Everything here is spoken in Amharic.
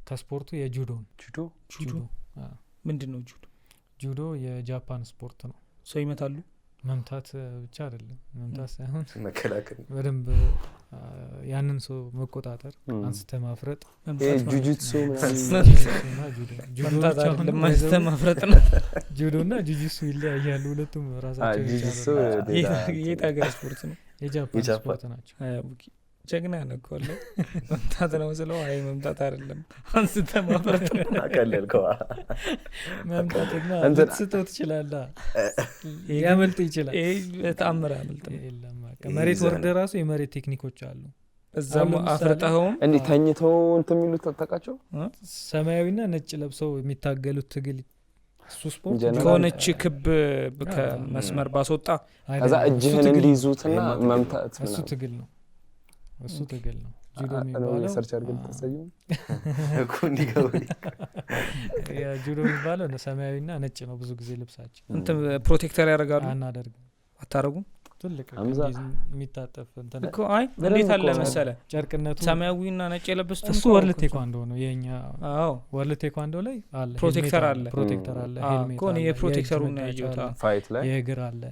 ከስፖርቱ የጁዶ ምንድነው ጁዶ የጃፓን ስፖርት ነው ሰው ይመታሉ መምታት ብቻ አይደለም መምታት ሳይሆን መከላከል በደንብ ያንን ሰው መቆጣጠር አንስተ ማፍረጥ ጁጁትሱ መምታት አይደለም አንስተ ማፍረጥ ነው ጁዶና ጁጁትሱ ይለያያሉ ሁለቱም ራሳቸው የታገር ስፖርት ነው የጃፓን ስፖርት ናቸው ኦኬ ጀግና ነኮለ መምታት ነው ስለው አይ መምታት አይደለም አንስተ ማፍረጥ አቀለልከው መምታትና ልትስተው ትችላለህ ያመልጥ ይችላል በተአምር ያመልጥ የለም መሬት ወርደ ራሱ የመሬት ቴክኒኮች አሉ እዛም አፍረጣውም እንዴ ታኝተው እንትን የሚሉት ተጣቃቸው ሰማያዊና ነጭ ለብሰው የሚታገሉት ትግል እሱ ስፖርት ከሆነች ክብ ከመስመር ባስወጣ ከዛ እጅህን እንዲይዙትና መምታት እሱ ትግል ነው እሱ ትግል ነው ጁዶ የሚባለው ሪሰርች አድርገን ተሰየው እኮ እንዲገው ያ ጁዶ የሚባለው ሰማያዊና ነጭ ነው ብዙ ጊዜ ልብሳቸው እንትን ፕሮቴክተር ያደርጋሉ አናደርግም አታረጉም ትልቅ የሚታጠፍ እንትን እኮ አይ እንዴት አለ መሰለ ጨርቅነቱ ሰማያዊና ነጭ የለበሱት እሱ ወርልድ ቴኳንዶ ነው የኛ አዎ ወርልድ ቴኳንዶ ላይ አለ ፕሮቴክተር አለ ሄልሜት እኮ ነው የፕሮቴክተሩን ያየውታ ፋይት ላይ የእግር አለ